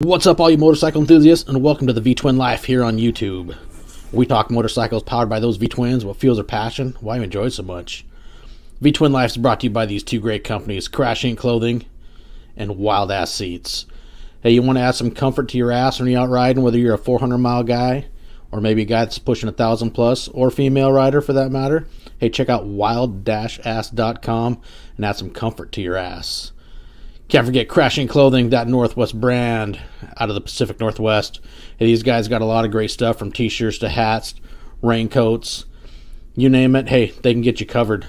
What's up, all you motorcycle enthusiasts, and welcome to the V-Twin Life here on YouTube. We talk motorcycles powered by those V-Twins, what fuels our passion, why you enjoy it so much. V-Twin Life is brought to you by these two great companies, Crash Inc. Clothing and Wild Ass Seats. Hey, you want to add some comfort to your ass when you're out riding, whether you're a 400-mile guy, or maybe a guy that's pushing 1,000 plus, or female rider for that matter? Hey, check out wild-ass.com and add some comfort to your ass. Can't forget Crashing Clothing, that Northwest brand out of the Pacific Northwest. Hey, these guys got a lot of great stuff from t-shirts to hats, raincoats, you name it. Hey, they can get you covered.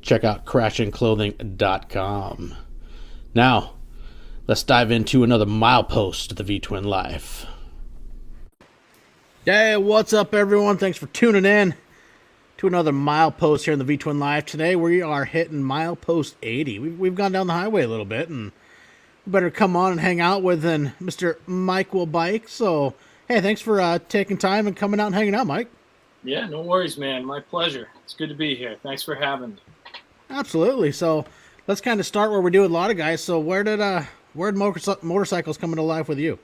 Check out crashingclothing.com. Now, let's dive into another milepost of the V-Twin Life. Hey, what's up, everyone? Thanks for tuning in to another milepost here in the V-Twin Life. Today we are hitting milepost 80. We've gone down the highway a little bit, and we better come on and hang out with Mr. Mike will bike. So, hey, thanks for taking time and coming out and hanging out, Mike. Yeah, no worries, man. My pleasure. It's good to be here. Thanks for having me. Absolutely. So, let's kind of start where we do with a lot of guys. So, where did motorcycles come into life with you?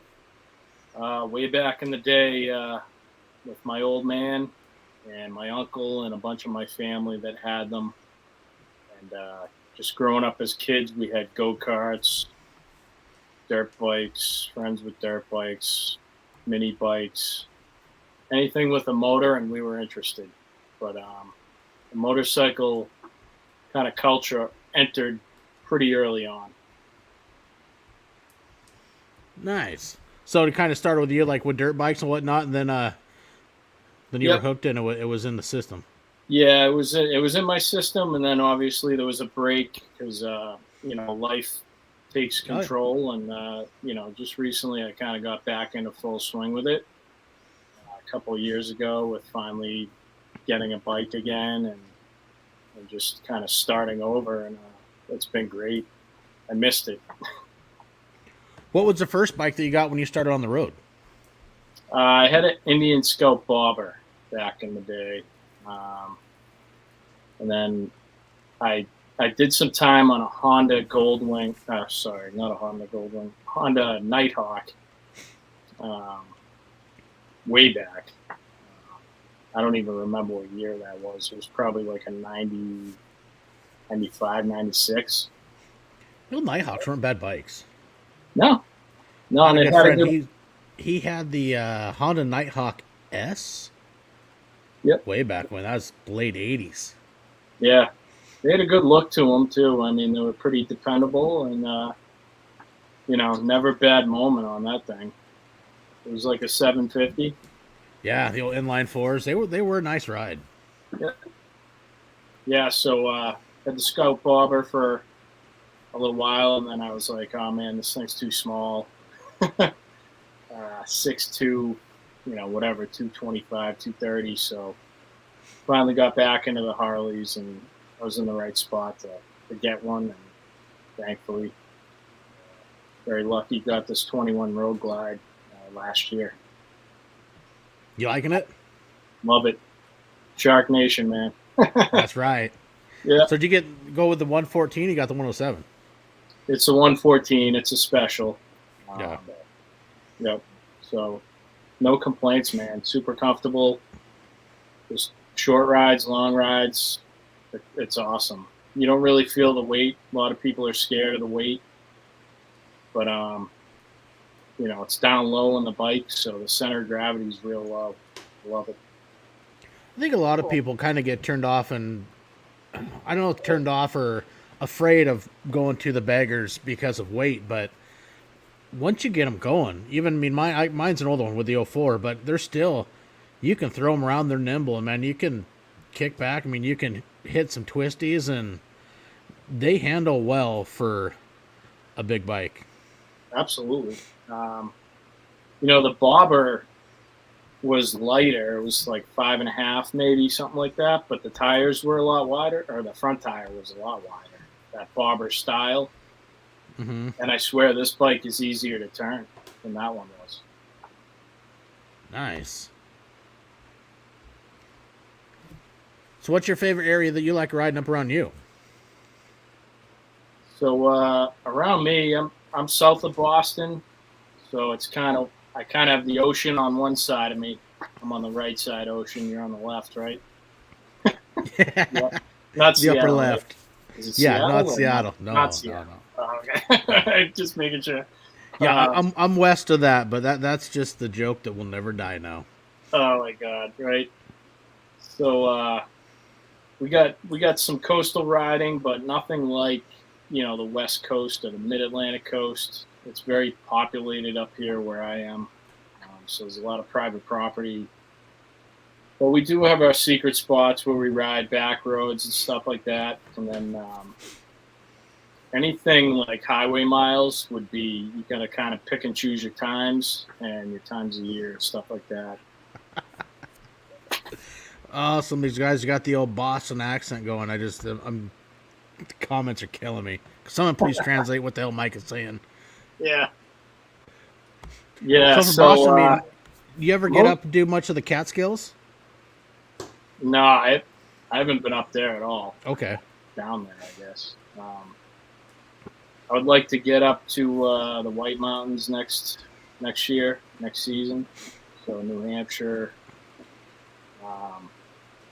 Way back in the day, with my old man and my uncle and a bunch of my family that had them. And just growing up as kids, we had go-karts, dirt bikes, friends with dirt bikes, mini bikes, anything with a motor, and we were interested. But the motorcycle kind of culture entered pretty early on. Nice. So it kind of started with you, like with dirt bikes and whatnot, and then you were hooked and it was in the system. Yeah, it was in my system, and then obviously there was a break because life takes control, and just recently I kind of got back into full swing with it a couple of years ago with finally getting a bike again and just kind of starting over, and it's been great. I missed it. What was the first bike that you got when you started on the road? I had an Indian Scout Bobber back in the day. And then I did some time on a Honda Goldwing. Sorry, not a Honda Goldwing. Honda Nighthawk. Way back. I don't even remember what year that was. It was probably like a 90, 95, 96. Well, Nighthawks weren't bad bikes. No, and it had a good... He had the Honda Nighthawk S. Yep. Way back when. That was late 80s. Yeah. They had a good look to them, too. I mean, they were pretty dependable and, never a bad moment on that thing. It was like a 750. Yeah, the old inline fours. They were a nice ride. Yeah. Yeah, so had the Scout Bobber for a little while, and then I was like, oh, man, this thing's too small. 6'2", 225, 230. So finally got back into the Harleys, and I was in the right spot to get one. And thankfully, very lucky, got this 21 roadglide last year. You liking it? Love it. Shark Nation, man. That's right. Yeah. So did you go with the 114? You got the 107. It's a 114. It's a special. Yeah. Yep. So no complaints, man. Super comfortable. Just short rides, long rides. It's awesome. You don't really feel the weight. A lot of people are scared of the weight. But, it's down low on the bike, so the center of gravity is real low. Love it. I think a lot of people kind of get turned off, and I don't know if turned off or afraid of going to the beggars because of weight, but once you get them going, mine's an older one with the 04, but they're still, you can throw them around, they're nimble, and man, you can kick back. I mean, you can hit some twisties, and they handle well for a big bike. Absolutely. The Bobber was lighter. It was like 5.5, maybe, something like that, but the tires were a lot wider, or the front tire was a lot wider, that Bobber style. Mm-hmm. And I swear this bike is easier to turn than that one was. Nice. So what's your favorite area that you like riding up around you? So around me, I'm south of Boston, So it's I kind of have the ocean on one side of me. I'm on the right side ocean. You're on the left, right? Yeah. Not The upper Seattle, right? left. Is it Yeah, not Seattle or not? Seattle. Not No, no, Seattle. no. Oh, okay. Just making sure. Yeah, I'm west of that, but that's just the joke that will never die now. Oh my God, right? So we got some coastal riding, but nothing like the West Coast or the Mid Atlantic coast. It's very populated up here where I am, so there's a lot of private property. But we do have our secret spots where we ride back roads and stuff like that, and then anything like highway miles would be you got to kind of pick and choose your times and your times of year and stuff like that. Oh, some of these guys got the old Boston accent going. The comments are killing me. Someone please translate what the hell Mike is saying. Yeah. Yeah. So for Boston, I mean, you ever get up and do much of the Catskills? No, I haven't been up there at all. Okay. Down there, I guess. I would like to get up to the White Mountains next season. So New Hampshire,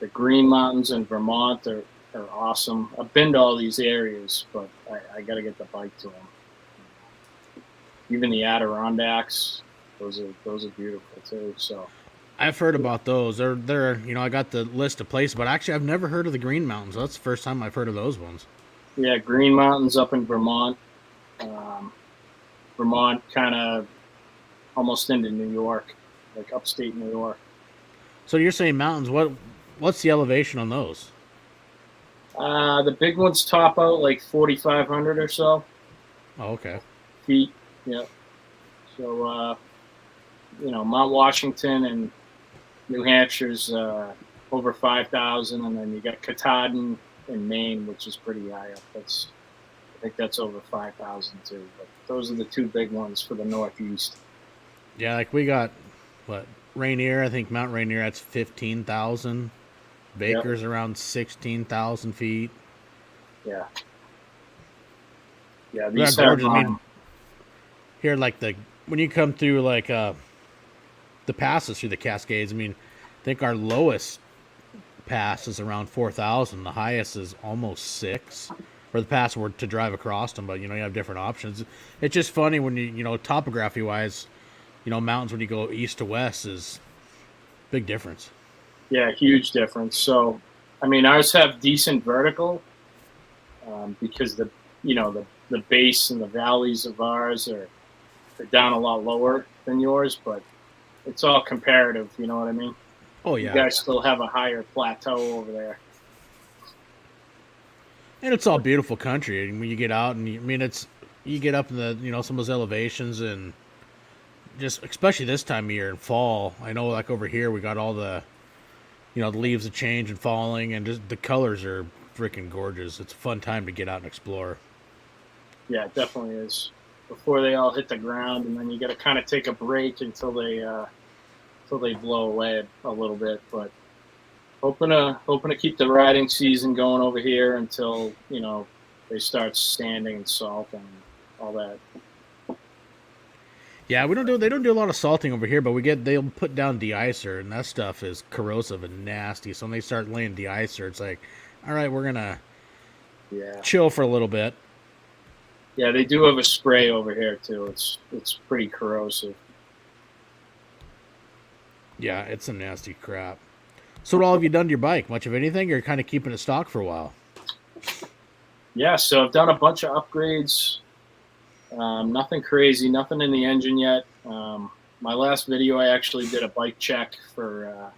the Green Mountains in Vermont are awesome. I've been to all these areas, but I got to get the bike to them. Even the Adirondacks, those are beautiful too. So I've heard about those. They're I got the list of places, but actually I've never heard of the Green Mountains. That's the first time I've heard of those ones. Yeah, Green Mountains up in Vermont. Vermont kind of almost into New York, like upstate New York. So you're saying mountains? What's the elevation on those? The big ones top out like 4,500 or so. Oh, okay. Feet. Yeah. So Mount Washington and New Hampshire's over 5,000, and then you got Katahdin in Maine, which is pretty high up. I think that's over 5,000 too. But those are the two big ones for the Northeast. Yeah, like we got Rainier. I think Mount Rainier, that's 15,000. Baker's around 16,000 feet. Yeah. Yeah, these are gorgeous. I mean, here, when you come through the passes through the Cascades, I mean, I think our lowest pass is around 4,000. The highest is almost 6 for the pass to drive across them. But you have different options. It's just funny when you topography wise, mountains when you go east to west is big difference. Yeah, huge difference. So, I mean, ours have decent vertical because the base and the valleys of ours are down a lot lower than yours, but it's all comparative. You know what I mean? Oh yeah. You guys still have a higher plateau over there. And it's all beautiful country. And when you get out and you get up in the some of those elevations and just especially this time of year in fall. I know like over here we got all the the leaves are changing and falling, and just the colors are freaking gorgeous. It's a fun time to get out and explore. Yeah, it definitely is. Before they all hit the ground, and then you got to kind of take a break until they blow away a little bit. But hoping to keep the riding season going over here until they start sanding and salting and all that. Yeah, they don't do a lot of salting over here, but they'll put down de-icer, and that stuff is corrosive and nasty. So when they start laying de-icer, it's like, all right, we're gonna chill for a little bit. Yeah, they do have a spray over here too. It's pretty corrosive. Yeah, it's some nasty crap. So what all have you done to your bike? Much of anything? Or you're kind of keeping it stock for a while? Yeah, so I've done a bunch of upgrades. Nothing crazy, nothing in the engine yet. My last video, I actually did a bike check for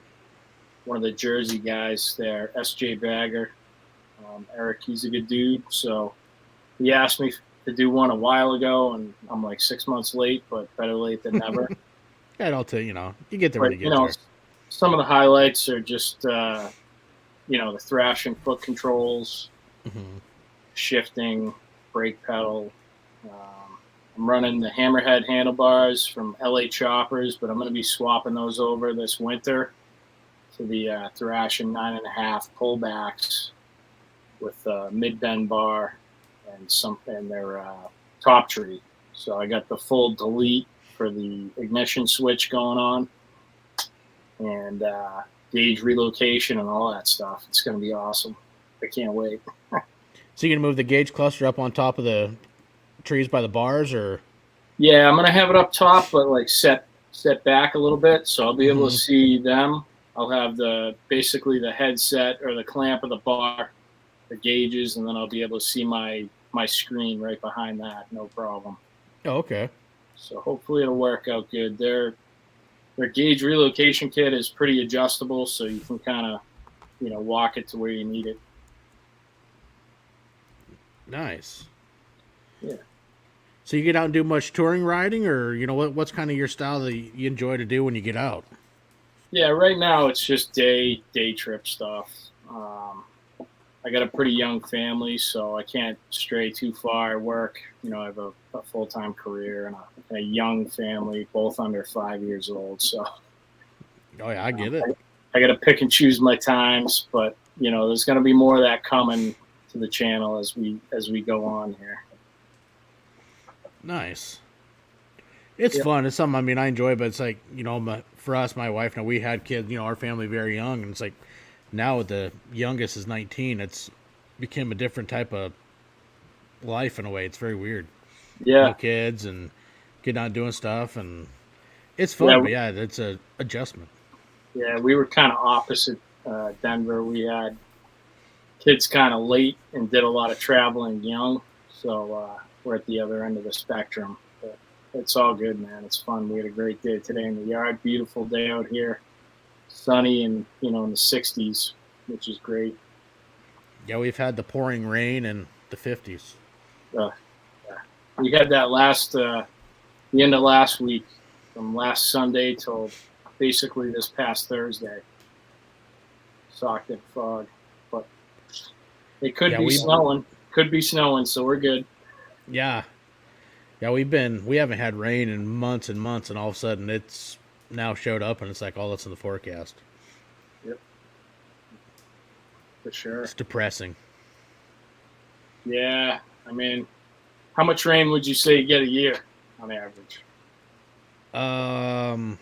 one of the Jersey guys there, SJ Bagger. Eric, he's a good dude. So he asked me to do one a while ago, and I'm like 6 months late, but better late than never. Yeah, I'll tell you, you get there when you get there. Some of the highlights are just, the thrashing foot controls, shifting, brake pedal. I'm running the Hammerhead handlebars from LA Choppers, but I'm going to be swapping those over this winter to the Thrashing 9.5 pullbacks with mid-bend bar and their top tree. So I got the full delete for the ignition switch going on, and gauge relocation and all that stuff. It's going to be awesome. I can't wait. So you're gonna move the gauge cluster up on top of the trees by the bars, or? Yeah, I'm going to have it up top, but like set back a little bit, so I'll be able to see them. I'll have basically the headset or the clamp of the bar, the gauges, and then I'll be able to see my screen right behind that. No problem. Oh, okay. So hopefully it'll work out good. Their gauge relocation kit is pretty adjustable, so you can kind of, walk it to where you need it. Nice. Yeah. So you get out and do much touring riding, or what's kind of your style that you enjoy to do when you get out? Yeah, right now it's just day trip stuff. I got a pretty young family, so I can't stray too far. I work, I have a full-time career and a young family, both under 5 years old. So, oh yeah, I get it. I got to pick and choose my times, but there's going to be more of that coming to the channel as we go on here. Nice. It's fun. It's something, I enjoy, but it's like, for us, my wife, we had kids, our family very young, and it's like, now the youngest is 19, it's became a different type of life in a way. It's very weird. Yeah. No kids and getting out doing stuff, and it's fun, but yeah, it's a adjustment. Yeah, we were kind of opposite Denver. We had kids kind of late and did a lot of traveling young, so we're at the other end of the spectrum. But it's all good, man. It's fun. We had a great day today in the yard. Beautiful day out here. Sunny and in the 60s, which is great. Yeah, we've had the pouring rain and the 50s. Yeah. We had that the end of last week, from last Sunday till basically this past Thursday. Socked in fog, but it could be snowing. Could be snowing, so we're good. Yeah, we haven't had rain in months and months, and all of a sudden it's now showed up, and it's like, oh, that's in the forecast. Yep, for sure. It's depressing. Yeah, how much rain would you say you get a year on average? I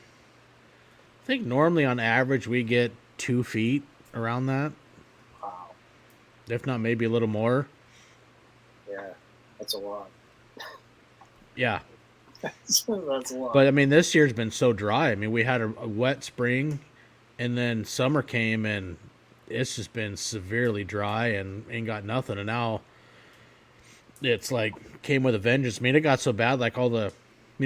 think normally on average we get 2 feet, around that. Wow. If not, maybe a little more. Yeah, that's a lot. Yeah. That's a lot. But this year's been so dry. We had a wet spring, and then summer came, and it's just been severely dry and ain't got nothing. And now it's like came with a vengeance. It got so bad, like all the,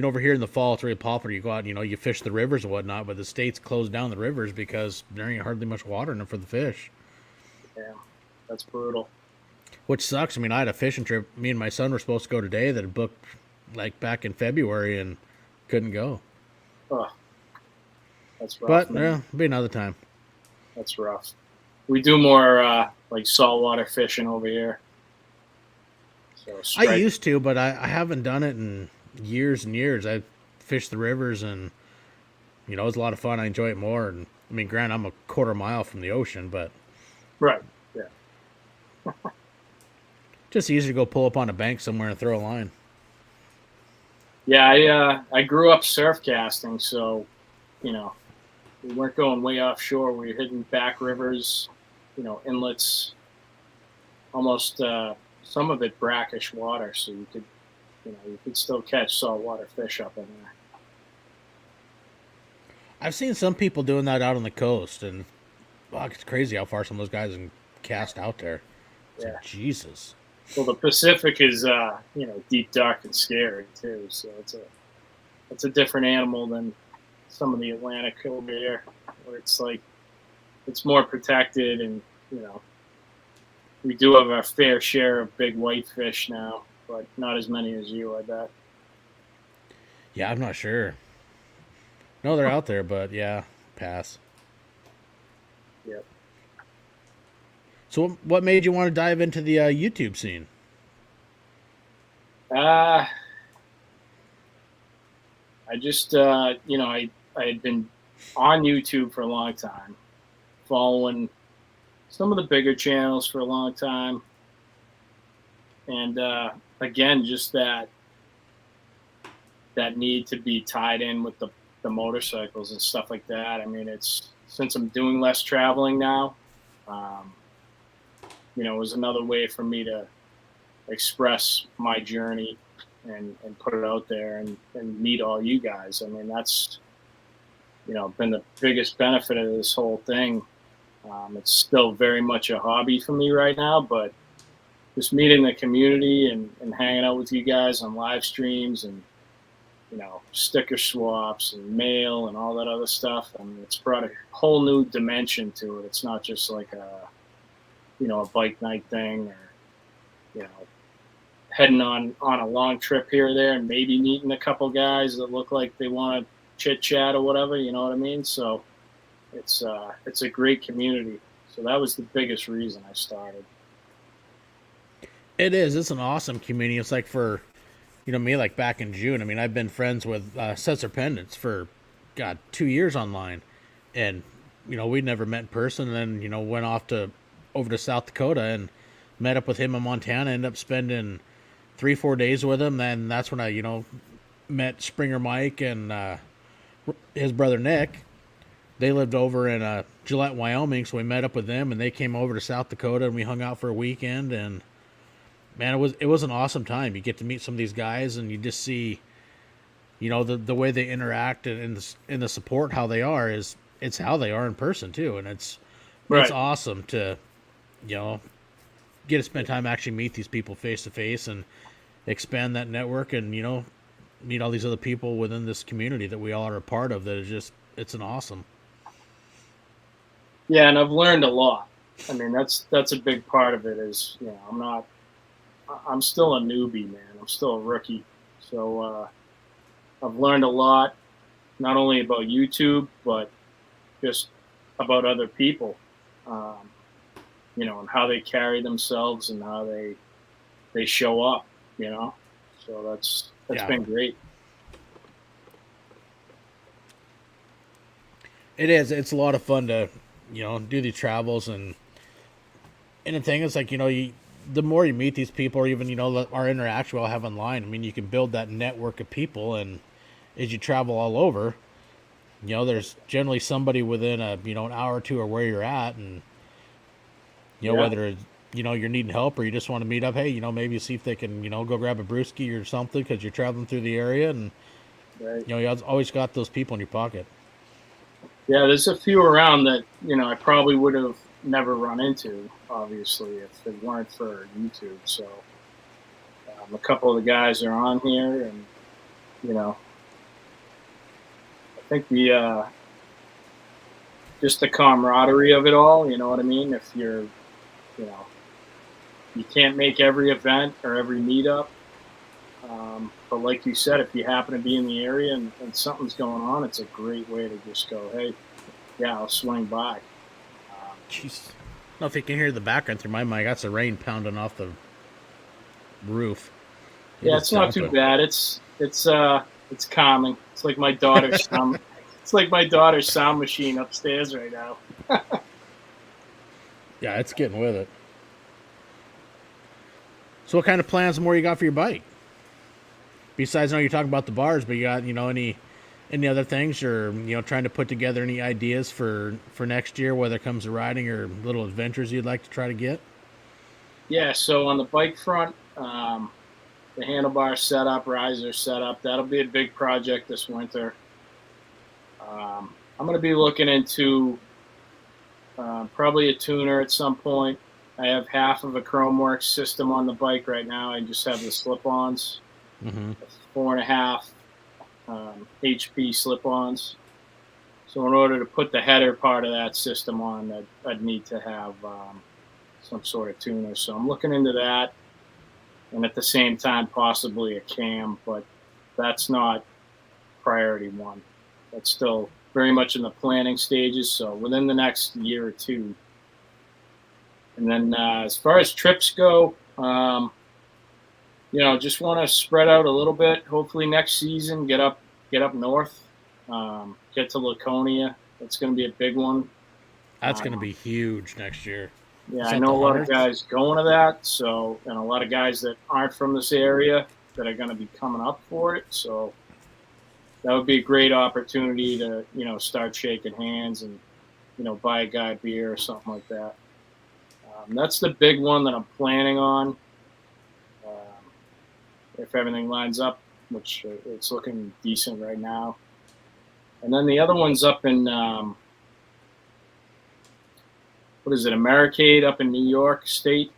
over here in the fall, it's really popular. You go out, you fish the rivers and whatnot, but the states closed down the rivers because there ain't hardly much water in them for the fish. Yeah, that's brutal. Which sucks. I had a fishing trip. Me and my son were supposed to go today that had booked like back in February and couldn't go. Oh, that's rough. But it'll be another time. That's rough. We do more like saltwater fishing over here. So I used to, but I haven't done it in years and years. I fished the rivers, and it was a lot of fun. I enjoy it more. And granted, I'm a quarter mile from the ocean, but right, yeah. Just easy to go pull up on a bank somewhere and throw a line. Yeah, I grew up surf casting, so we weren't going way offshore. We were hitting back rivers, inlets, almost some of it brackish water, so you could still catch saltwater fish up in there. I've seen some people doing that out on the coast, and it's crazy how far some of those guys can cast out there. It's like, Jesus. Well, the Pacific is deep, dark, and scary too. So it's a different animal than some of the Atlantic over here, where it's like it's more protected, and we do have our fair share of big whitefish now, but not as many as you, I bet. Yeah, I'm not sure. No, they're out there, but yeah, pass. Yep. So what made you want to dive into the YouTube scene? I just, I had been on YouTube for a long time, following some of the bigger channels for a long time. And again, just that that need to be tied in with the motorcycles and stuff like that. I mean, it's since I'm doing less traveling now, um, it was another way for me to express my journey and put it out there and meet all you guys. I mean, that's, been the biggest benefit of this whole thing. It's still very much a hobby for me right now, but just meeting the community and hanging out with you guys on live streams and, sticker swaps and mail and all that other stuff. I mean, it's brought a whole new dimension to it. It's not just like a bike night thing or, heading on a long trip here or there and maybe meeting a couple guys that look like they want to chit chat or whatever, you know what I mean? So it's a great community. So that was the biggest reason I started. It is. It's an awesome community. It's like for, me, like back in June. I mean, I've been friends with Setzer Pendants for, 2 years online. And, we'd never met in person. And then, went off over to South Dakota and met up with him in Montana. Ended up spending 3-4 days with him. Then that's when I, met Springer Mike and his brother Nick. They lived over in Gillette, Wyoming. So we met up with them and they came over to South Dakota and we hung out for a weekend. And man, it was an awesome time. You get to meet some of these guys, and you just see, the way they interact and the support, how they are it's how they are in person too, and it's awesome to, get to spend time actually meet these people face to face and expand that network, and meet all these other people within this community that we all are a part of. That is just it's an awesome. Yeah, and I've learned a lot. I mean, that's a big part of it. Is I'm still a newbie, man. I'm still a rookie. So I've learned a lot, not only about YouTube, but just about other people, and how they carry themselves and how they show up, So that's been great. It is. It's a lot of fun to, do these travels. And the thing is, like, the more you meet these people, or even, our interaction we'll have online, I mean, you can build that network of people. And as you travel all over, there's generally somebody within an hour or two of where you're at. And, whether, you're needing help or you just want to meet up, hey, maybe see if they can, go grab a brewski or something because you're traveling through the area. And, right. You always got those people in your pocket. Yeah, there's a few around that, I probably would have never run into, obviously, if it weren't for YouTube. So a couple of the guys are on here, and I think just the camaraderie of it all, you know what I mean? If you're, you can't make every event or every meetup, but like you said, if you happen to be in the area and something's going on, it's a great way to just go, hey, yeah, I'll swing by. Jeez. I don't know if you can hear the background through my mic. That's the rain pounding off the roof. It's not too bad. It's calming. It's like my daughter's sound. It's like my daughter's sound machine upstairs right now. Yeah, it's getting with it. So, what kind of plans more you got for your bike? Besides, I know you're talking about the bars, but you got any other things, or trying to put together any ideas for next year, whether it comes to riding or little adventures you'd like to try to get? Yeah, so on the bike front, the handlebar setup, riser setup, that'll be a big project this winter. I'm going to be looking into probably a tuner at some point. I have half of a Chromeworks system on the bike right now. I just have the slip-ons, 4.5 HP slip-ons. So in order to put the header part of that system on, I'd need to have some sort of tuner. So I'm looking into that, and at the same time possibly a cam, but that's not priority one. That's still very much in the planning stages, so within the next year or two. And then as far as trips go, just want to spread out a little bit. Hopefully next season, get up north, get to Laconia. That's going to be a big one. That's going to be huge next year. Yeah, I know a lot of guys going to that. So, and a lot of guys that aren't from this area that are going to be coming up for it. So, that would be a great opportunity to, start shaking hands and, buy a guy a beer or something like that. That's the big one that I'm planning on. Um, if everything lines up, which it's looking decent right now. And then the other one's up in, what is it, Americade up in New York State.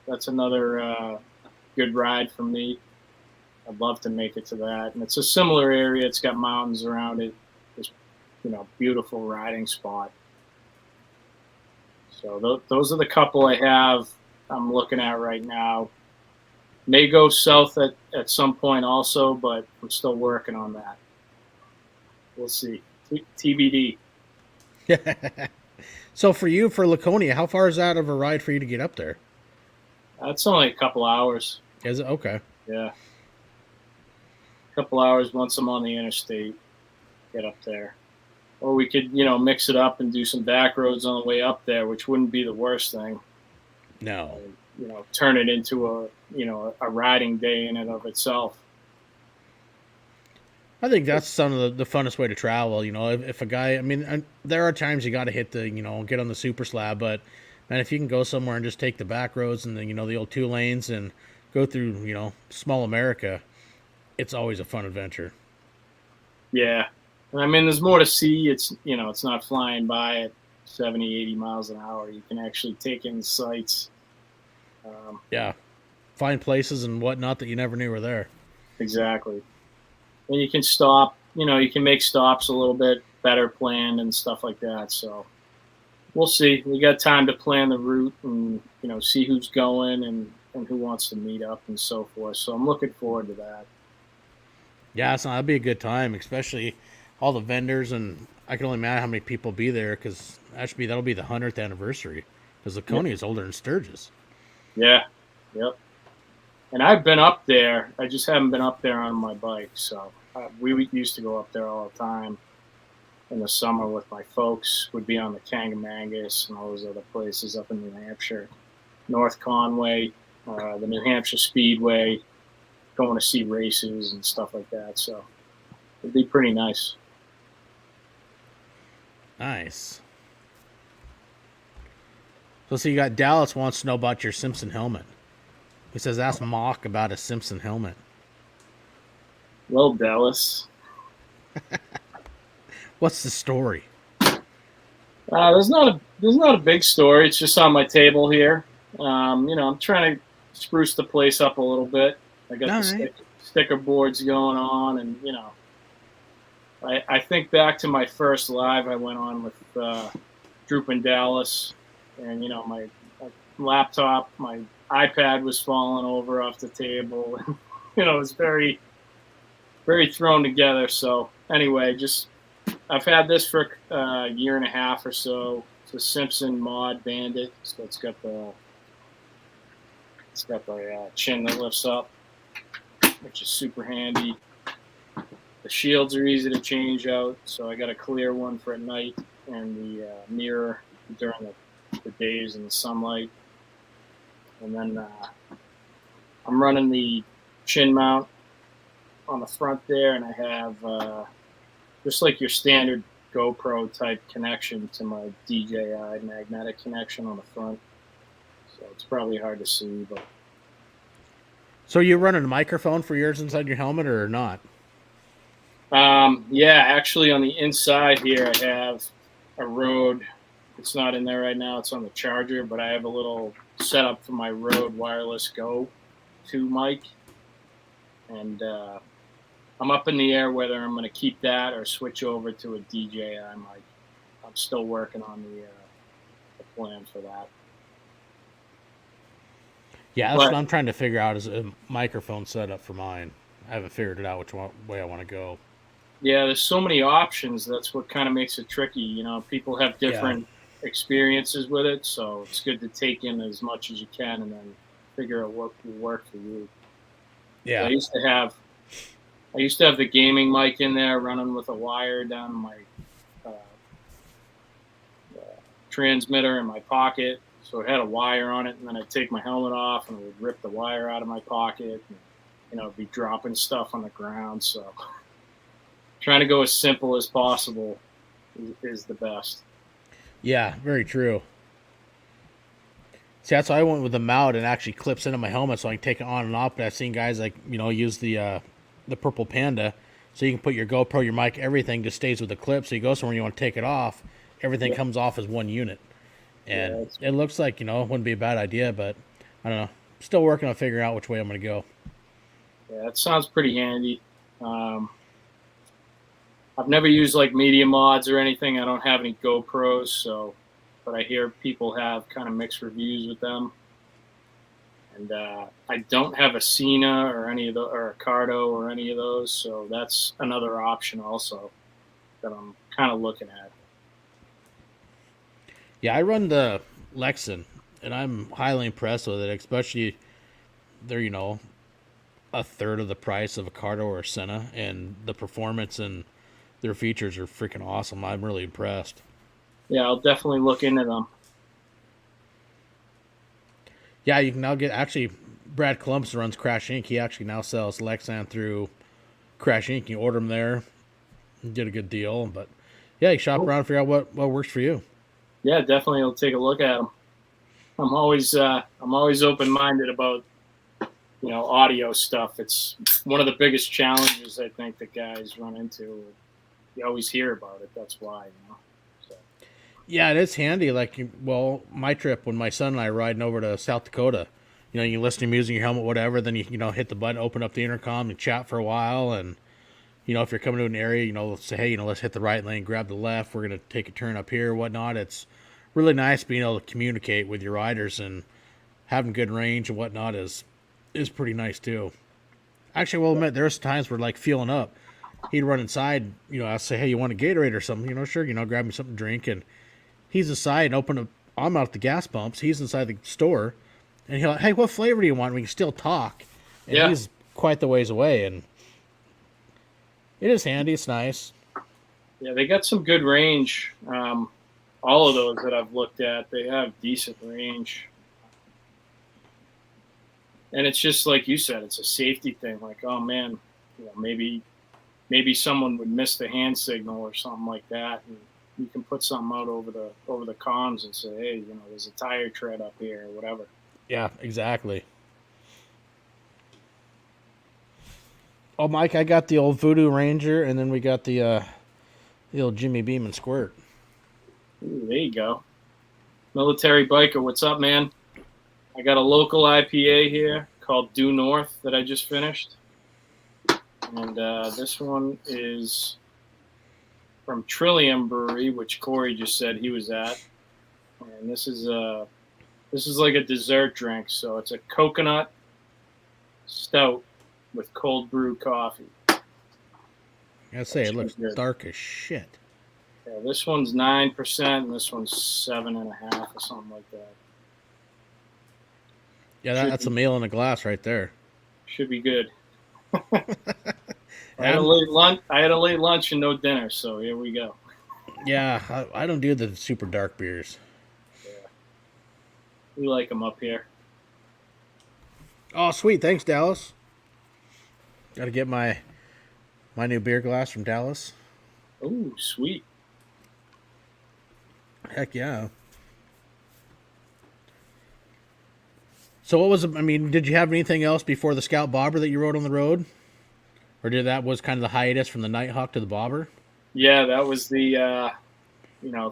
That's another good ride for me. I'd love to make it to that. And it's a similar area. It's got mountains around it. It's, beautiful riding spot. So those are the couple I'm looking at right now. May go south at some point also, but I'm still working on that. We'll see. TBD. So for you, for Laconia, how far is that of a ride for you to get up there? That's only a couple hours. Is it? Okay. Yeah. A couple hours once I'm on the interstate, get up there. Or we could, mix it up and do some back roads on the way up there, which wouldn't be the worst thing. No. Turn it into a riding day in and of itself. I think that's some of the funnest way to travel. If a guy, I mean, there are times you got to hit the, get on the super slab, but man, if you can go somewhere and just take the back roads and the old 2 lanes and go through, small America, it's always a fun adventure. Yeah. I mean, there's more to see. It's, it's not flying by at 70, 80 miles an hour. You can actually take in sights. Yeah. Find places and whatnot that you never knew were there. Exactly. And you can stop, you can make stops a little bit better planned and stuff like that. So we'll see. We got time to plan the route and, see who's going and who wants to meet up and so forth. So I'm looking forward to that. Yeah, so that'd be a good time, especially all the vendors, and I can only imagine how many people be there because that'll be the 100th anniversary because Laconia is older than Sturgis. Yeah. Yep. And I've been up there. I just haven't been up there on my bike. So we used to go up there all the time in the summer with my folks. Would be on the Kangamangas and all those other places up in New Hampshire, North Conway, the New Hampshire Speedway, going to see races and stuff like that. So it'd be pretty nice. Nice. So you got Dallas wants to know about your Simpson helmet. He says, ask Mock about a Simpson helmet. Well, Dallas. What's the story? There's not a big story. It's just on my table here. I'm trying to spruce the place up a little bit. I got the sticker boards going on, and I think back to my first live I went on with Droop and Dallas, and my laptop, my iPad was falling over off the table, and it was very, very thrown together. So anyway, I've had this for a year and a half or so. It's a Simpson Mod Bandit, so it's got the chin that lifts up, which is super handy. The shields are easy to change out, so I got a clear one for at night and the mirror during the days in the sunlight. And then I'm running the chin mount on the front there, and I have just like your standard GoPro type connection to my DJI magnetic connection on the front. So it's probably hard to see, but. So you're running a microphone for yours inside your helmet or not? Yeah, actually on the inside here I have a Rode. It's not in there right now. It's on the charger, but I have a little setup for my Rode Wireless Go 2 mic. And I'm up in the air whether I'm going to keep that or switch over to a DJI mic. I'm still working on the plan for that. Yeah, that's what I'm trying to figure out is a microphone setup for mine. I haven't figured it out which way I want to go. Yeah, there's so many options. That's what kind of makes it tricky. People have different experiences with it, so it's good to take in as much as you can and then figure out what will work for you. Yeah, so I used to have the gaming mic in there running with a wire down my transmitter in my pocket, so it had a wire on it, and then I'd take my helmet off and it would rip the wire out of my pocket, and it'd be dropping stuff on the ground. So trying to go as simple as possible is the best. Yeah, very true. See, that's why I went with the mount and actually clips into my helmet so I can take it on and off. But I've seen guys like use the purple panda, so you can put your GoPro, your mic, everything just stays with the clip. So you go somewhere you want to take it off, everything comes off as one unit, and it looks like it wouldn't be a bad idea. But I don't know. Still working on figuring out which way I'm going to go. Yeah, it sounds pretty handy. I've never used like media mods or anything. I don't have any GoPros, but I hear people have kind of mixed reviews with them. And I don't have a Cena or or a Cardo or any of those, so that's another option also that I'm kind of looking at. Yeah, I run the Lexan, and I'm highly impressed with it. Especially they're a third of the price of a Cardo or a Senna, and the performance and their features are freaking awesome. I'm really impressed. Yeah, I'll definitely look into them. Yeah, you can now get Brad Columbus runs Crash Inc. He actually now sells Lexan through Crash Inc. You order them there, get a good deal. But yeah, you shop around and figure out what works for you. Yeah, definitely. I'll take a look at them. I'm always open minded about audio stuff. It's one of the biggest challenges I think that guys run into. You always hear about it. That's why. So. Yeah, it is handy. Like, my trip when my son and I are riding over to South Dakota, you can listen to music in your helmet, whatever. Then you hit the button, open up the intercom, and chat for a while. And if you're coming to an area, say, hey, let's hit the right lane, grab the left. We're gonna take a turn up here, whatnot. It's really nice being able to communicate with your riders, and having good range and whatnot is pretty nice too. Actually, I will admit there's times where like fueling up, he'd run inside. I'll say, hey, you want a Gatorade or something? Sure. Grab me something to drink, and he's inside and open up. I'm out at the gas pumps. He's inside the store, and he'll, hey, what flavor do you want? We can still talk, and he's quite the ways away, and it is handy. It's nice. Yeah, they got some good range. All of those that I've looked at, they have decent range. And it's just like you said, it's a safety thing. Like, oh man, maybe someone would miss the hand signal or something like that, and you can put something out over the comms and say, hey, there's a tire tread up here or whatever. Yeah, exactly. Oh, Mike, I got the old Voodoo Ranger, and then we got the old Jimmy Beam and Squirt. Ooh, there you go. Military Biker, what's up, man? I got a local IPA here called Due North that I just finished. And this one is from Trillium Brewery, which Corey just said he was at. And this is like a dessert drink. So it's a coconut stout with cold brew coffee. I say it looks dark as shit. Yeah, this one's 9%, and this one's 7.5% or something like that. Yeah, that's a meal in a glass right there. Should be good. I had a late lunch and no dinner, so here we go. Yeah, I don't do the super dark beers. Yeah, we like them up here. Oh, sweet! Thanks, Dallas. Got to get my new beer glass from Dallas. Oh, sweet! Heck yeah! So what was? I mean, did you have anything else before the Scout Bobber that you rode on the road, or that was kind of the hiatus from the Nighthawk to the Bobber? Yeah, that was the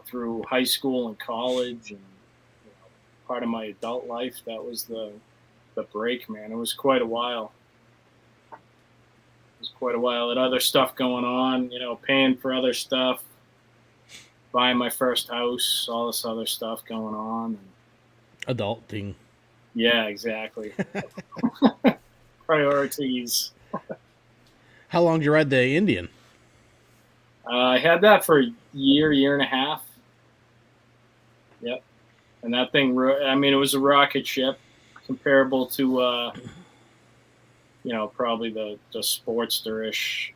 through high school and college and part of my adult life. That was the break, man. It was quite a while. Had other stuff going on, paying for other stuff, buying my first house, all this other stuff going on. Adulting. Yeah, exactly. Priorities. How long did you ride the Indian? I had that for a year and a half. Yep. And that thing, it was a rocket ship comparable to, probably the Sportster-ish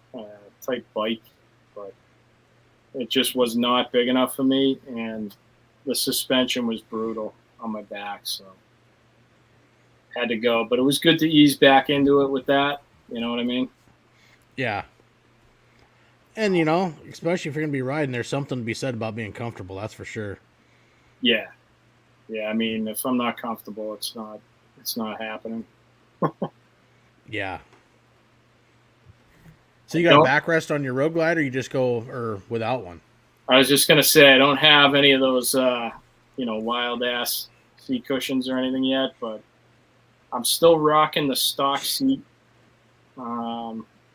type bike. But it just was not big enough for me, and the suspension was brutal on my back, so had to go. But it was good to ease back into it with that. You know what I mean? Yeah. And especially if you're gonna be riding, there's something to be said about being comfortable. That's for sure. Yeah, yeah. I mean, if I'm not comfortable, it's not happening. Yeah. So you got a Don't. backrest on your road glide, or you just go or without one? I was just gonna say I don't have any of those, wild ass seat cushions or anything yet, but I'm still rocking the stock seat.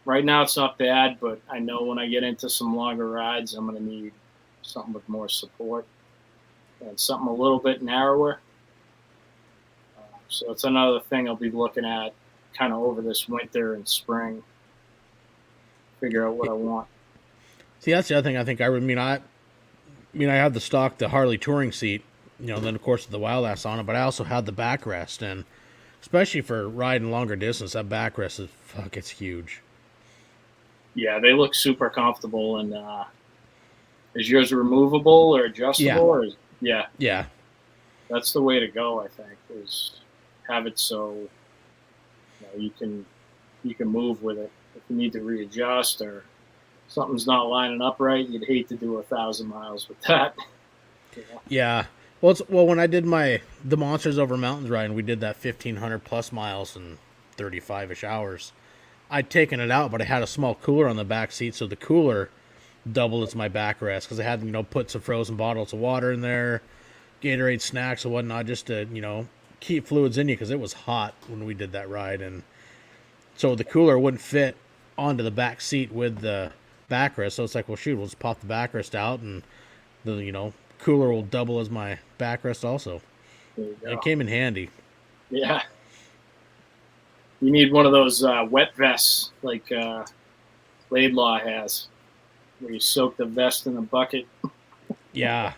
Right now it's not bad, but I know when I get into some longer rides, I'm gonna need something with more support and something a little bit narrower. So it's another thing I'll be looking at kind of over this winter and spring. Figure out what I want. See, that's the other thing. I think I have the Harley touring seat. Then of course the wild ass on it, but I also had the backrest, and especially for riding longer distance, that backrest it's huge. Yeah, they look super comfortable. And is yours removable or adjustable? Yeah. Or yeah, Yeah. that's the way to go. I think is have it so you can move with it. If you need to readjust or something's not lining up right, you'd hate to do 1,000 miles with that. Yeah. Well, when I did the Monsters Over Mountains ride, and we did that 1,500 plus miles in 35ish hours, I'd taken it out, but I had a small cooler on the back seat, so the cooler doubled as my backrest because I had put some frozen bottles of water in there, Gatorade snacks and whatnot, just to keep fluids in you because it was hot when we did that ride, and so the cooler wouldn't fit onto the back seat with the backrest. So it's like, well, shoot, we'll just pop the backrest out, and the cooler will double as my backrest also. It came in handy. Yeah. You need one of those wet vests like Laidlaw has, where you soak the vest in a bucket. Yeah.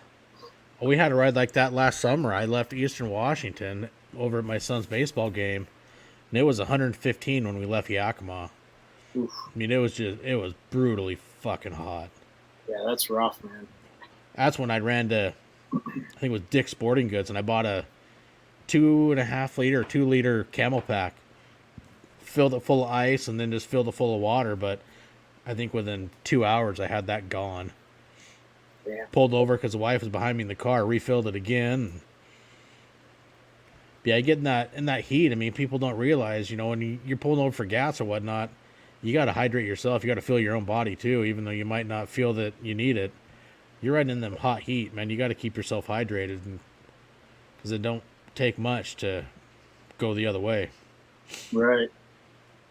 Well, we had a ride like that last summer. I left Eastern Washington over at my son's baseball game, and it was 115 when we left Yakima. Oof. I mean, it was brutally fucking hot. Yeah, that's rough, man. That's when I ran to, I think it was Dick's Sporting Goods, and I bought a 2.5 liter, 2 liter camel pack, filled it full of ice, and then just filled it full of water. But I think within 2 hours, I had that gone. Damn. Pulled over because the wife was behind me in the car, refilled it again. Yeah, I get in that heat. I mean, people don't realize, when you're pulling over for gas or whatnot, you got to hydrate yourself. You got to fill your own body too, even though you might not feel that you need it. You're riding in them hot heat, man. You got to keep yourself hydrated, because it don't take much to go the other way. Right.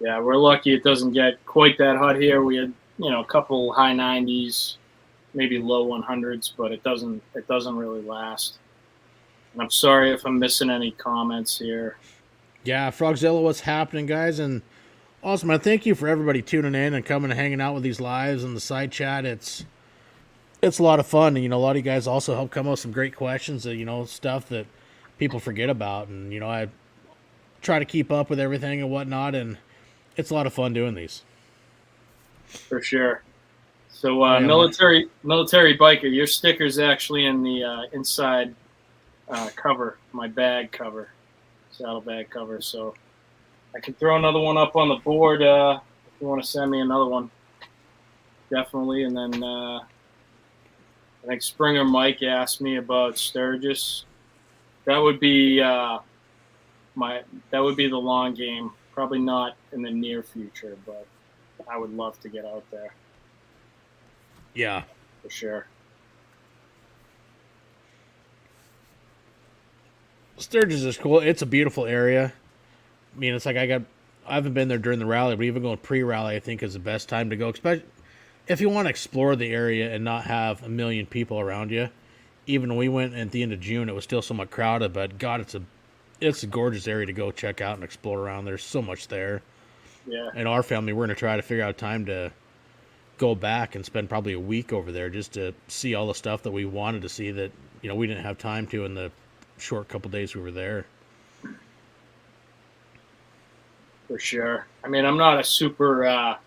Yeah, we're lucky it doesn't get quite that hot here. We had, a couple high 90s, maybe low 100s, but it doesn't really last. And I'm sorry if I'm missing any comments here. Yeah, Frogzilla, what's happening, guys? And awesome, man. Thank you for everybody tuning in and coming and hanging out with these lives and the side chat. It's a lot of fun, and a lot of you guys also help come up with some great questions that stuff that people forget about, and I try to keep up with everything and whatnot, and it's a lot of fun doing these. For sure. So military biker, your sticker's actually in the inside cover, my bag cover, saddlebag cover. So I can throw another one up on the board if you want to send me another one. Definitely. And then I think Springer Mike asked me about Sturgis. That would be the long game. Probably not in the near future, but I would love to get out there. Yeah, for sure. Sturgis is cool. It's a beautiful area. I mean, it's like I haven't been there during the rally, but even going pre-rally, I think is the best time to go. Especially if you want to explore the area and not have a million people around you. Even when we went at the end of June, it was still somewhat crowded, but God, it's a gorgeous area to go check out and explore around. There's so much there. Yeah. And our family, we're going to try to figure out time to go back and spend probably a week over there just to see all the stuff that we wanted to see that, we didn't have time to in the short couple days we were there. For sure. I mean, I'm not a super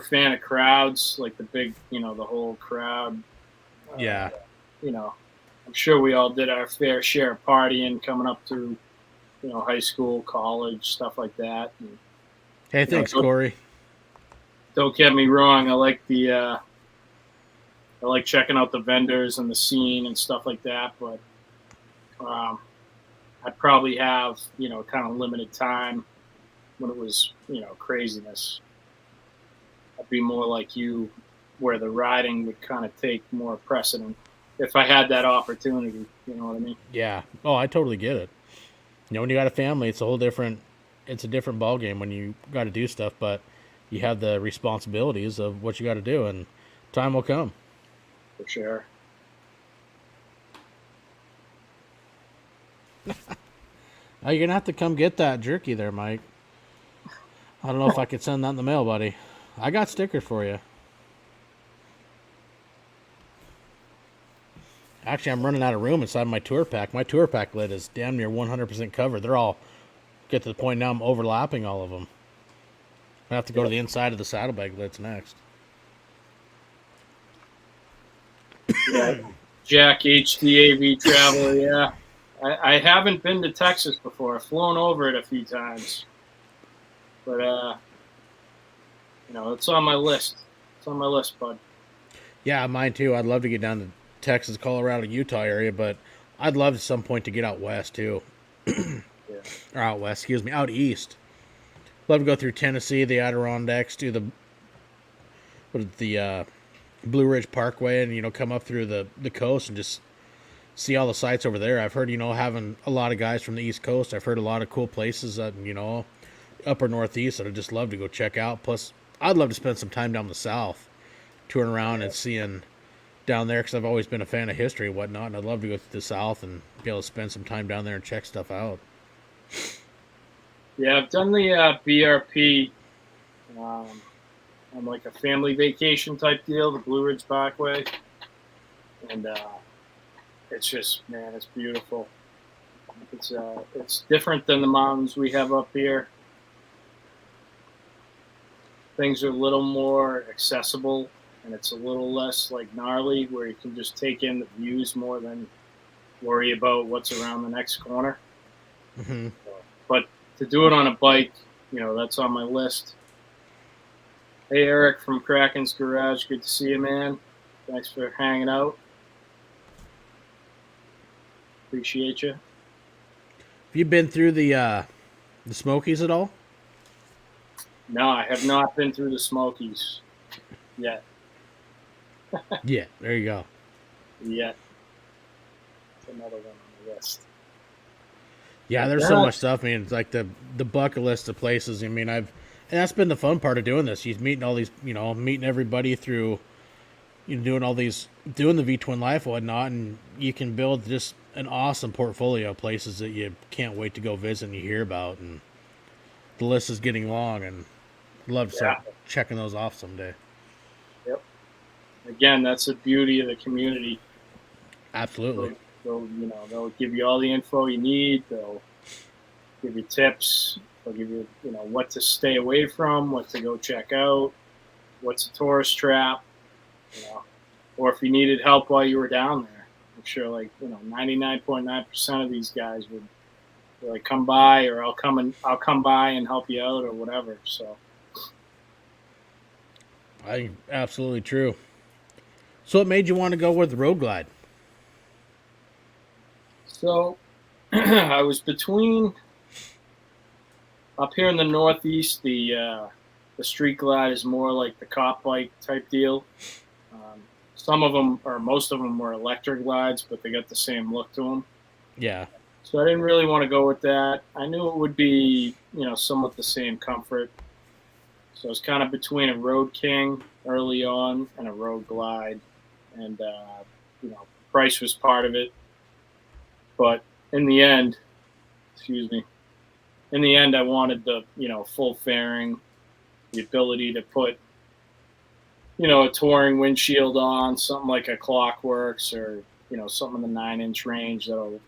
fan of crowds, like the big, the whole crowd. Yeah. I'm sure we all did our fair share of partying coming up through, high school, college, stuff like that. And, hey, thanks, Corey. don't get me wrong. I like I like checking out the vendors and the scene and stuff like that. But I probably have, kind of limited time when it was, craziness. I'd be more like you, where the riding would kind of take more precedent if I had that opportunity. You know what I mean? Yeah. Oh, I totally get it. When you got a family, it's a whole different. It's a different ball game when you got to do stuff, but you have the responsibilities of what you got to do, and time will come. For sure. Oh, you're gonna have to come get that jerky there, Mike. I don't know if I could send that in the mail, buddy. I got stickers for you. Actually, I'm running out of room inside my tour pack. My tour pack lid is damn near 100% covered. They're all get to the point now I'm overlapping all of them. I have to go to the inside of the saddlebag lids next. Yeah. Jack HDAV Traveler, yeah. I haven't been to Texas before. I've flown over it a few times. But, it's on my list. It's on my list, bud. Yeah, mine too. I'd love to get down to Texas, Colorado, Utah area, but I'd love at some point to get out west too. Yeah. Or out west, excuse me, out east. Love to go through Tennessee, the Adirondacks, do the Blue Ridge Parkway, and come up through the coast and just see all the sights over there. I've heard having a lot of guys from the East Coast. I've heard a lot of cool places that upper Northeast that I'd just love to go check out. Plus, I'd love to spend some time down the South, touring around and seeing down there, because I've always been a fan of history and whatnot, and I'd love to go to the South and be able to spend some time down there and check stuff out. Yeah, I've done the BRP on like a family vacation type deal, the Blue Ridge Parkway, and it's just, man, it's beautiful. It's different than the mountains we have up here. Things are a little more accessible, and it's a little less like gnarly, where you can just take in the views more than worry about what's around the next corner. Mm-hmm. But to do it on a bike, that's on my list. Hey, Eric from Kraken's Garage. Good to see you, man. Thanks for hanging out. Appreciate you. Have you been through the Smokies at all? No, I have not been through the Smokies yet. Yeah, there you go. Yet. Another one on the list. Yeah, there's so much stuff. I mean, it's like the bucket list of places. I mean, and that's been the fun part of doing this. He's meeting all these, meeting everybody through, doing the V-Twin Life and whatnot, and you can build just an awesome portfolio of places that you can't wait to go visit and you hear about. And the list is getting long, and I'd love to start checking those off someday. Yep. Again, that's the beauty of the community. Absolutely. They'll give you all the info you need. They'll give you tips. They'll give you, what to stay away from, what to go check out, what's a tourist trap, or if you needed help while you were down there. I'm sure 99.9% of these guys would like come by, or I'll come by and help you out or whatever. So I think absolutely true. So what made you want to go with roadglide? So I was between up here in the Northeast. The street glide is more like the cop bike type deal. Some of them, or most of them, were electric glides, but they got the same look to them. Yeah. So I didn't really want to go with that. I knew it would be, somewhat the same comfort. So I was kind of between a Road King early on and a Road Glide, and price was part of it. But in the end, I wanted the full fairing, the ability to put a touring windshield on, something like a Clockworks, or something in the 9-inch range that'll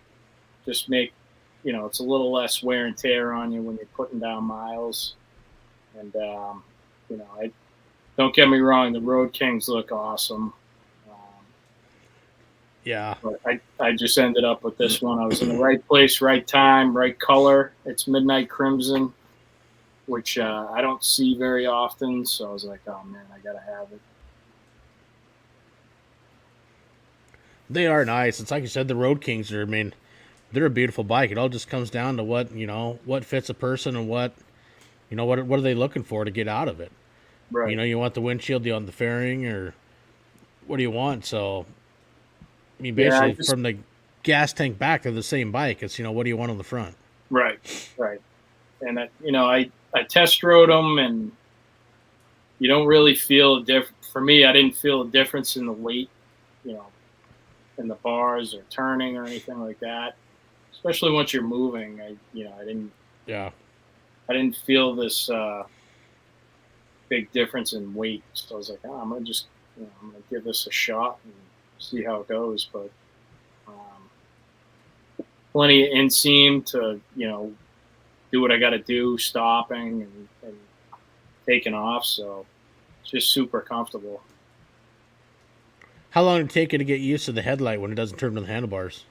just make it's a little less wear and tear on you when you're putting down miles. And I don't get me wrong, the Road Kings look awesome. Yeah. But I just ended up with this one. I was in the right place, right time, right color. It's midnight crimson. which I don't see very often. So I was like, oh man, I gotta have it. They are nice. It's like you said, the Road Kings are. I mean, they're a beautiful bike. It all just comes down to what fits a person and what are they looking for to get out of it. Right. You want the windshield, you want the fairing, or what do you want? So, I mean, Yeah, I basically, just from the gas tank back, they're the same bike. It's what do you want on the front? right, right. And I test rode them, and you don't really feel a difference. For me, I didn't feel a difference in the weight, you know, in the bars or turning or anything like that. Especially once you're moving, Yeah. I didn't feel this big difference in weight. So I was like, I'm gonna just, I'm gonna give this a shot and see how it goes. But plenty of inseam to, do what I got to do, stopping and taking off. So it's just super comfortable. How long did it take you to get used to the headlight when it doesn't turn to the handlebars?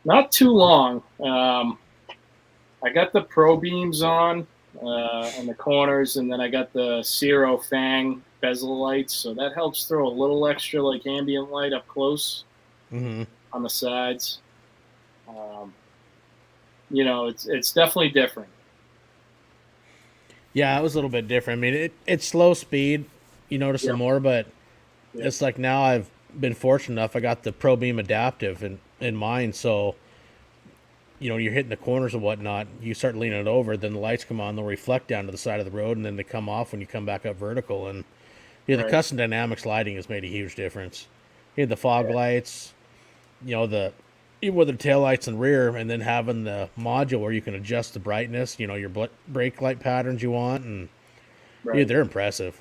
Not too long. I got the Pro Beams on in the corners, and then I got the Zero Fang bezel lights, so that helps throw a little extra like ambient light up close Mm-hmm. on the sides. It's definitely different. Yeah, it was a little bit different. I mean, it's slow speed. You notice Yep. some more, but Yep. it's like now I've been fortunate enough. I got the Pro Beam Adaptive in mine, so you're hitting the corners and whatnot. You start leaning it over, then the lights come on. They'll reflect down to the side of the road, and then they come off when you come back up vertical. And the Right. custom dynamics lighting has made a huge difference. You had the fog Yeah. lights, the even with the tail lights and rear, and then having the module where you can adjust the brightness. Your brake light patterns you want, and Right. they're impressive.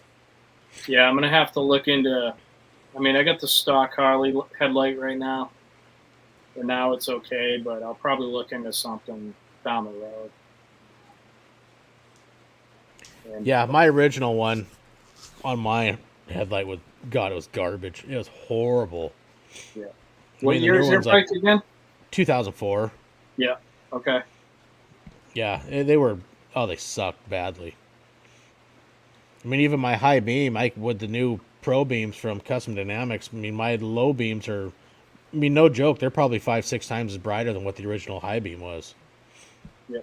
Yeah, I'm gonna have to look into. I mean, I got the stock Harley headlight right now. For now, it's okay, but I'll probably look into something down the road. And Yeah, my original one on my headlight was God, it was garbage. It was horrible. yeah, I what mean, the year new is your one's like bike again? 2004. Yeah. Okay. Yeah, they were. Oh, they sucked badly. I mean, even my high beam, with the new Pro beams from Custom Dynamics. I mean, my low beams are. I mean, no joke, they're probably 5, 6 times as brighter than what the original high beam was. Yeah.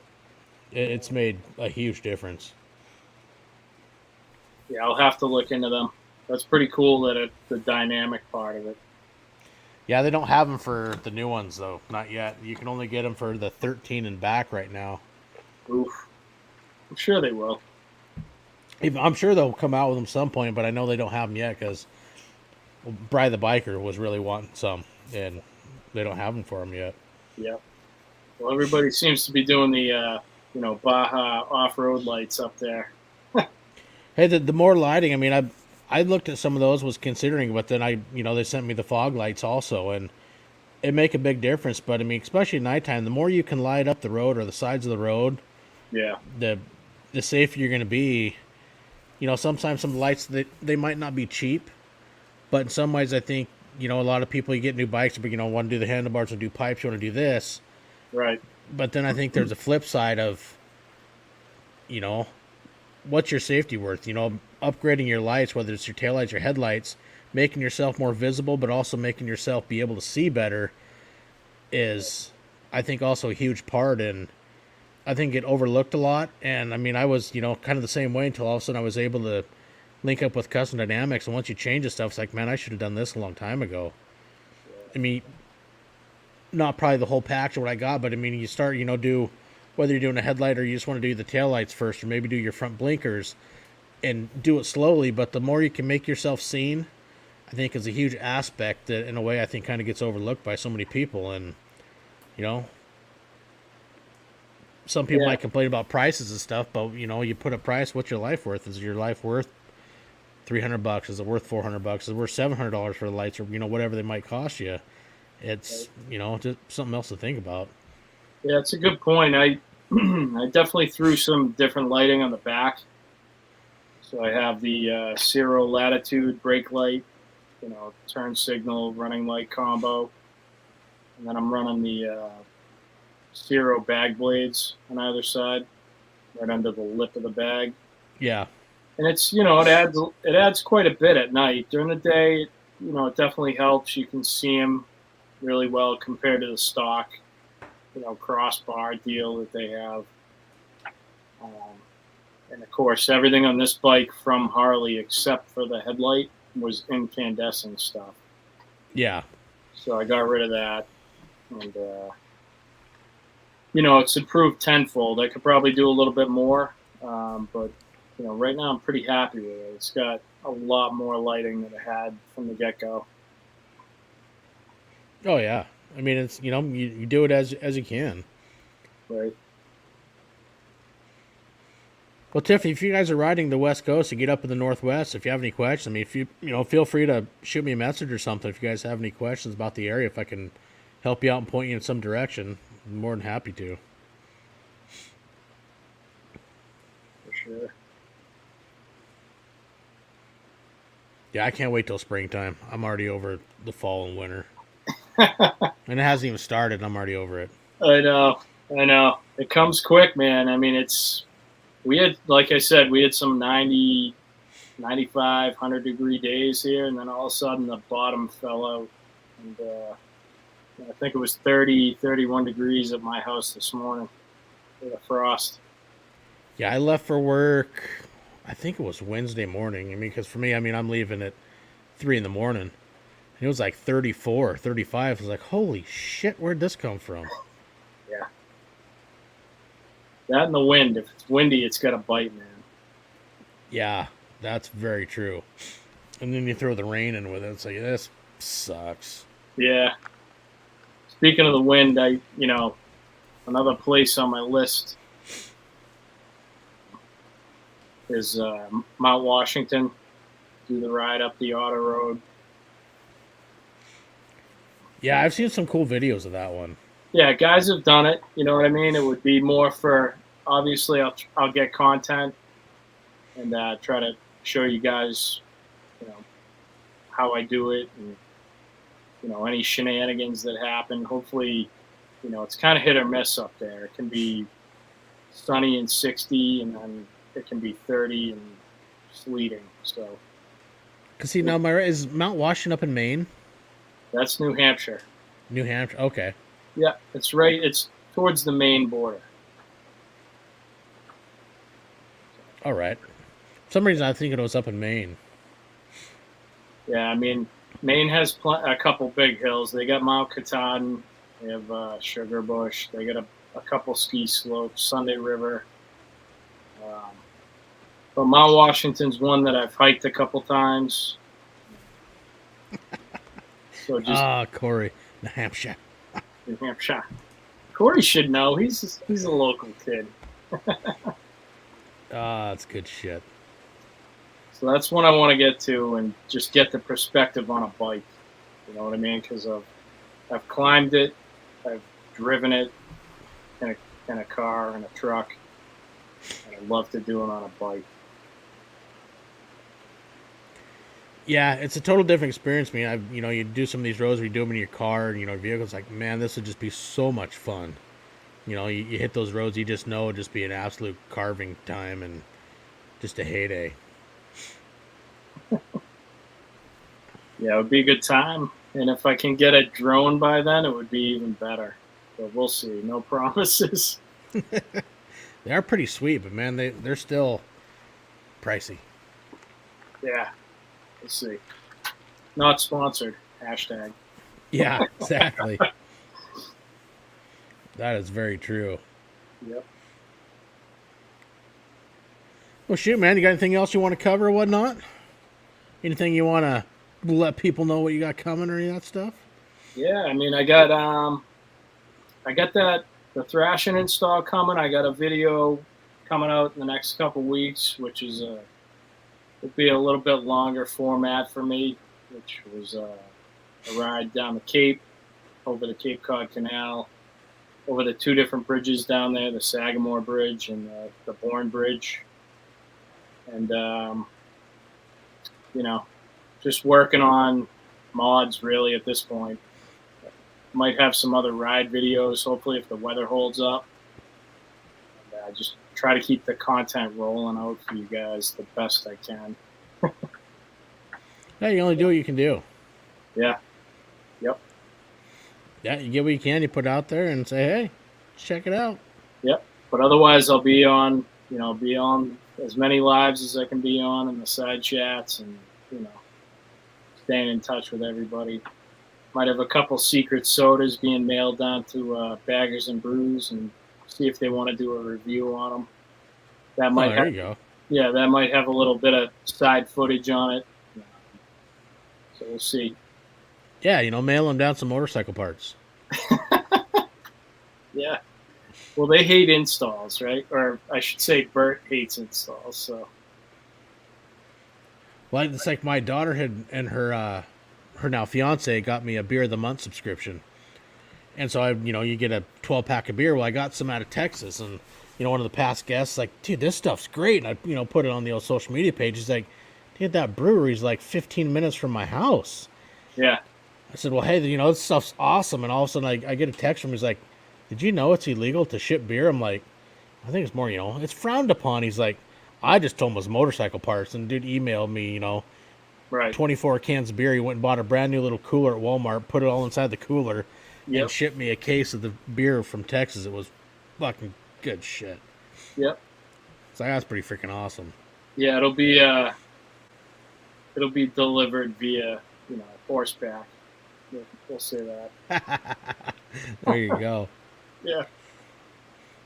It's made a huge difference. Yeah, I'll have to look into them. That's pretty cool that the dynamic part of it. Yeah, they don't have them for the new ones though, not yet. You can only get them for the 13 and back right now. Oof. I'm sure they will. I'm sure they'll come out with them some point, but I know they don't have them yet because Bry the Biker was really wanting some, and they don't have them for him yet. Yeah. Well, everybody seems to be doing the Baja off-road lights up there. Hey, the more lighting. I mean, I looked at some of those, was considering, but then they sent me the fog lights also, and it make a big difference. But I mean, especially at nighttime, the more you can light up the road or the sides of the road, Yeah. the safer you're going to be. Sometimes some lights they might not be cheap, but in some ways, I think a lot of people, you get new bikes, but want to do the handlebars or do pipes, you want to do this. Right. But then I think there's a flip side of, what's your safety worth? Upgrading your lights, whether it's your taillights or headlights, making yourself more visible, but also making yourself be able to see better is, I think, also a huge part. And I think it overlooked a lot. And I mean, I was, kind of the same way until all of a sudden I was able to link up with Custom Dynamics. And once you change the stuff, it's like, man, I should have done this a long time ago. I mean, not probably the whole package of what I got, but I mean, you start, do whether you're doing a headlight or you just want to do the taillights first, or maybe do your front blinkers and do it slowly. But the more you can make yourself seen, I think is a huge aspect that, in a way, I think kind of gets overlooked by so many people. And, some people Yeah. might complain about prices and stuff, but, you put a price, what's your life worth? Is your life worth $300? Is it worth $400? Is it worth $700 for the lights, or, whatever they might cost you? It's, just something else to think about. Yeah, it's a good point. I I definitely threw some different lighting on the back. So I have the Zero Latitude brake light, turn signal, running light combo, and then I'm running the Zero bag blades on either side. right under the lip of the bag. Yeah. And it's, it adds quite a bit at night. During the day, it definitely helps. You can see them really well compared to the stock, crossbar deal that they have. And of course, everything on this bike from Harley, except for the headlight, was incandescent stuff. Yeah. So I got rid of that, and it's improved tenfold. I could probably do a little bit more, but right now I'm pretty happy with it. It's got a lot more lighting than it had from the get-go. Oh yeah. I mean, it's you do it as you can. Right. Well, Tiffany, if you guys are riding the West Coast and get up in the Northwest, if you have any questions, I mean, if you feel free to shoot me a message or something. If you guys have any questions about the area, if I can help you out and point you in some direction, I'm more than happy to. For sure. Yeah, I can't wait till springtime. I'm already over the fall and winter. And it hasn't even started, and I'm already over it. I know. It comes quick, man. I mean, like I said, we had some 90, 95, 100-degree days here, and then all of a sudden the bottom fell out. And I think it was 30, 31 degrees at my house this morning with a frost. Yeah, I left for work, I think it was Wednesday morning. I mean, because for me, I'm leaving at 3 in the morning. And it was like 34, 35. I was like, holy shit, where'd this come from? Yeah. That and the wind. If it's windy, it's got to bite, man. Yeah, that's very true. And then you throw the rain in with it. It's like, this sucks. Yeah. Speaking of the wind, another place on my list is Mount Washington. Do the ride up the auto road. Yeah, I've seen some cool videos of that one. Yeah, guys have done it. You know what I mean? It would be more for, obviously, I'll get content and try to show you guys, how I do it and, any shenanigans that happen. Hopefully, it's kind of hit or miss up there. It can be sunny and 60, and then it can be 30 and sleeting. So, Cause see, now is Mount Washington up in Maine? That's New Hampshire. New Hampshire. Okay. Yeah, it's right. It's towards the Maine border. All right. For some reason, I think it was up in Maine. Yeah, I mean, Maine has a couple big hills. They got Mount Katahdin. They have Sugar Bush. They got a couple ski slopes, Sunday River. But Mount Washington's one that I've hiked a couple times. So just Corey, New Hampshire. New Hampshire. Corey should know. He's a local kid. That's good shit. So that's one I want to get to and just get the perspective on a bike. You know what I mean? Because I've climbed it, I've driven it in a car, in a truck, and I love to do it on a bike. Yeah, it's a total different experience. I mean, you do some of these roads where you do them in your car and, vehicles. Like, man, this would just be so much fun. You hit those roads, you just know it'd just be an absolute carving time and just a heyday. Yeah, it would be a good time. And if I can get a drone by then, it would be even better. But we'll see. No promises. They are pretty sweet, but man, they're still pricey. Yeah. We'll see. Not sponsored. #. Yeah, exactly. That is very true. Yep. Well, shoot, man. You got anything else you want to cover or whatnot? Anything you want to let people know what you got coming or any of that stuff? Yeah, I mean, I got the thrashing install coming. I got a video coming out in the next couple weeks, which is it'll be a little bit longer format for me, which was a ride down the Cape, over the Cape Cod Canal, over the 2 different bridges down there, the Sagamore Bridge and the Bourne Bridge. And, just working on mods really at this point. Might have some other ride videos, hopefully, if the weather holds up. And, just try to keep the content rolling out for you guys the best I can. Yeah, you only do what you can do. Yeah. Yep. Yeah, you get what you can, you put it out there and say, hey, check it out. Yep. But otherwise, I'll be on, be on as many lives as I can be on in the side chats and, staying in touch with everybody. Might have a couple secret sodas being mailed down to Baggers and Brews and see if they want to do a review on them. That might there you go. Yeah, that might have a little bit of side footage on it. So we'll see. Yeah, mail them down some motorcycle parts. Yeah. Well, they hate installs, right? Or I should say Bert hates installs, so. Well, it's like my daughter and her now fiance got me a beer of the month subscription. And so you get a 12-pack of beer. Well, I got some out of Texas, and one of the past guests like, dude, this stuff's great. And I put it on the old social media page. He's like, dude, that brewery's like 15 minutes from my house. Yeah. I said, well, hey, this stuff's awesome. And all of a sudden I get a text from him. He's like, did you know it's illegal to ship beer? I'm like, I think it's more, it's frowned upon. He's like, I just told him it was motorcycle parts. And dude emailed me, right, 24 cans of beer. He went and bought a brand new little cooler at Walmart, put it all inside the cooler, and shipped me a case of the beer from Texas. It was fucking good shit. Yep. So that's pretty freaking awesome. Yeah, it'll be delivered via, horseback. We'll say that. There you go. Yeah.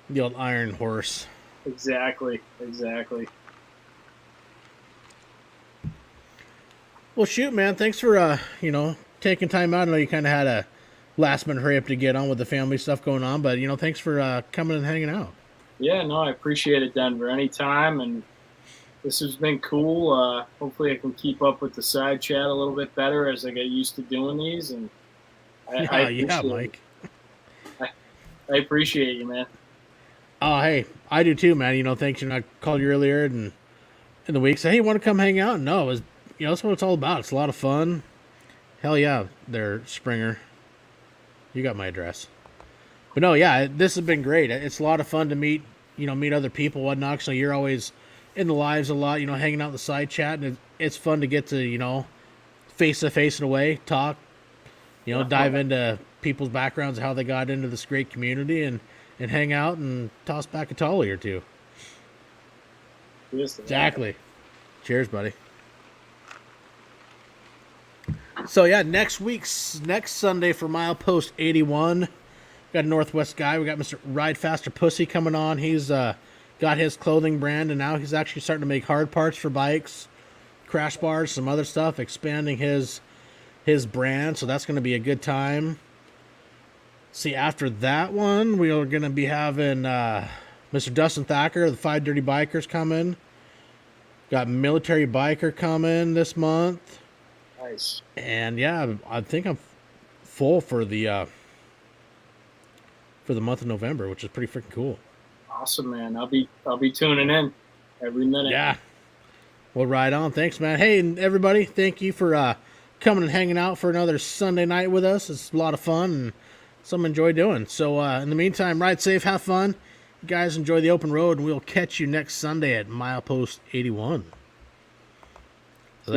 The old iron horse. Exactly. Well, shoot, man. Thanks for, taking time out. I know you kind of had a last-minute hurry up to get on with the family stuff going on, but, thanks for coming and hanging out. Yeah, no, I appreciate it, Denver. Anytime, and this has been cool. Hopefully I can keep up with the side chat a little bit better as I get used to doing these. And yeah, Mike. I appreciate you, man. Oh, hey, I do too, man. Thanks. I called you earlier in the week. Said, hey, you want to come hang out? No, it was, that's what it's all about. It's a lot of fun. Hell yeah, there, Springer. You got my address. But no, yeah, this has been great. It's a lot of fun to meet other people, whatnot. So you're always in the lives a lot, hanging out in the side chat, and it's fun to get to, face to face in a way, talk, dive into people's backgrounds, how they got into this great community, and hang out and toss back a tolly or two. Yes, exactly. Cheers, buddy. So yeah, next Sunday for Milepost 81, got a Northwest guy. We got Mr. Ride Faster Pussy coming on. He's got his clothing brand, and now he's actually starting to make hard parts for bikes, crash bars, some other stuff, expanding his brand. So that's going to be a good time. See, after that one, we are going to be having Mr. Dustin Thacker, the 5 Dirty Bikers, coming. Got Military Biker coming this month. Nice. And yeah, I think I'm full for the month of November, which is pretty freaking cool. Awesome, man. I'll be tuning in every minute. Yeah. Well, right on. Thanks, man. Hey, and everybody, thank you for coming and hanging out for another Sunday night with us. It's a lot of fun and something I enjoy doing. So in the meantime, ride safe, have fun. You guys enjoy the open road, and we'll catch you next Sunday at Milepost 81.